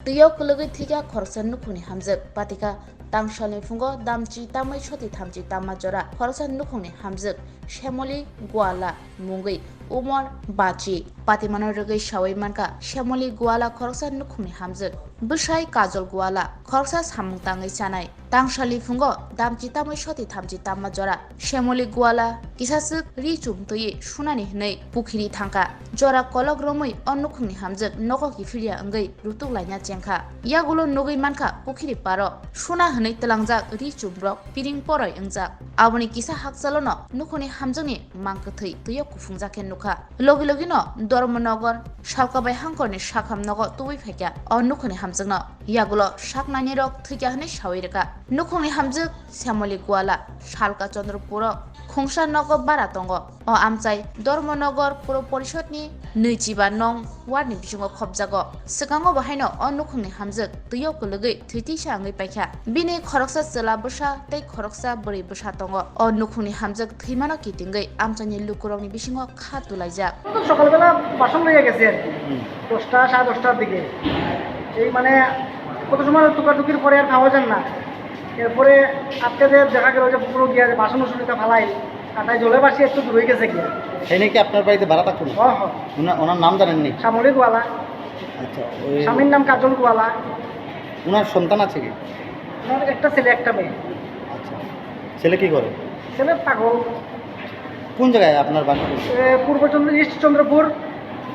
tiyok kulugui thiga khorsa nukhungni hamjak patika tangsalni phungo damchi tamai soti thamchi tamma jora khorsa nukhungni hamjak Shyamoli গোয়ালা মুঙ্গই উমর বাচি পাতিমানো রগৈ সাওই মানকা শ্যামলী গোয়ালা খরকসা নুখুমনি হামজক বসাই কাজল গোয়ালা খরকসা সামুং তাঙै চানাই তাংসালি ফুঙ্গ দামচি তাमै সতি থামচি তাম্মা জরা শ্যামলী গোয়ালা কিসাসুক রিচুম তৈ সুনানি হनै পুখিরি থাঙ্কা জরা কলক রमै অনুখুমনি হামজক নককি ফিরিয়া अंगै रुतुक लाइना चेंखा यागुलो नगै मानखा पुखिरि पारो सुना हनै तलांजाक रिचुम ब्रक पिरिं परय अंजाक आबनि किसा हाकचालो न नुखुनि हामजंनि मांकथै तैय कुफुंजाके नुखा लगे लगे न धर्मनगर सालकाबाय हांकरनि साखाम नगर तुबै फायका अ नुखुनि हामजंन यागुलो साकनानि रक थैका हनै सावैरका नुखुनि हामजक श्यामली गोवाला सालका चंद्रपुर खुंसा नगर बारा दंग अ आमचाय धर्मनगर पुर परिषदनि 25 नं वार्डनि बिजुङाव खबजागो सिगाङाव बाहायनो अ नुखुनि हामजक तैय गलगै थैतिसा आङै पायखा बिनि खरकसा जला बसा तै खरकसा बोरै बसा दंग अ नुखुनि हामजक थैमानो किटिंगै आमचानि लुकुरंनि बिजुङाव खातुलायजा সকালবেলা বাসন লইয়া গেছে আর কি 10টা 10:30টার দিকে এই মানে কত সময় টুকাটুকির পরে আর খাওয়া যান না এরপরে আপনাদের দেখা গেল যে পুরো গিয়া বাসন উসুলিটা ফালাই কাটায় জলে বাসি একটু দূর হয়ে গেছে গিয়া এই নাকি আপনার বাড়িতে ভাড়া থাকুন ওনার নাম জানেননি শ্যামলী গোয়ালা আচ্ছা স্বামীর নাম কাজল গোয়ালা ওনার সন্তান আছে কি ওনার একটা ছেলে একটা মেয়ে আচ্ছা ছেলে কি করে ছেলে পাগল কোন জায়গায় আপনার বাড়ি পূর্বচন্দ্র ইস্ট চন্দ্রপুর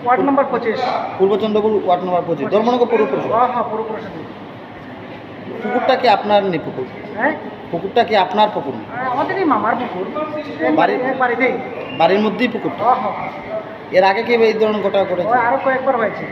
ওয়ার্ড নম্বর 25 পূর্ব চন্দ্রপুর ওয়ার্ড নম্বর 25 ধর্মনগর পৌর পরিষদ হ্যাঁ পুরো পরিষদ পুকুরটা কি আপনার নেই পুকুর হ্যাঁ পুকুরটা কি আপনার পুকুর আমাদেরই মামার পুকুর বাড়ির মধ্যেই পুকুরটা হ্যাঁ এর আগে কি এই ধরনের ঘটনা ঘটেছে আরো কয়েকবার হয়েছে